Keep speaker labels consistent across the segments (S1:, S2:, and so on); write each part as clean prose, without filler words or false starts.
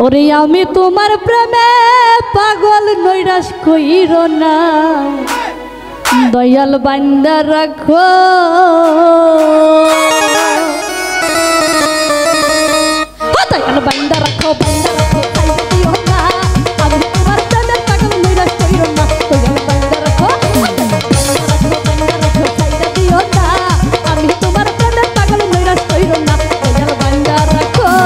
S1: ওরে আমি তোমার প্রেমে পাগল নৈরাশ কইরো না, দয়াল বান্দা রাখো। দয়াল বান্দা রাখো, বান্দা রাখো, খাইতে দিও না। আমি তোমার প্রেমে পাগল নৈরাশ কইরো না, দয়াল বান্দা রাখো। বান্দা রাখো, খাইতে দিও না। আমি তোমার প্রেমে পাগল নৈরাশ কইরো না, দয়াল বান্দা রাখো।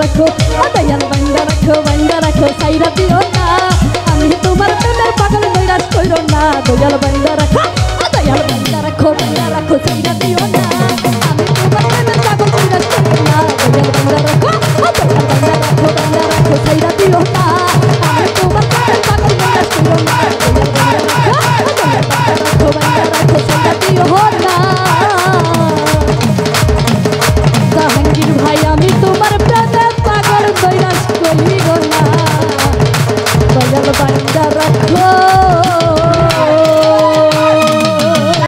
S1: রাখো দয়াল বাইন্দা রাখো সাইরা দিও না আমি তোমার প্রেমের পাগল নৈরাশ কইরো না দয়াল বাইন্দা রাখো সাইরা দিও না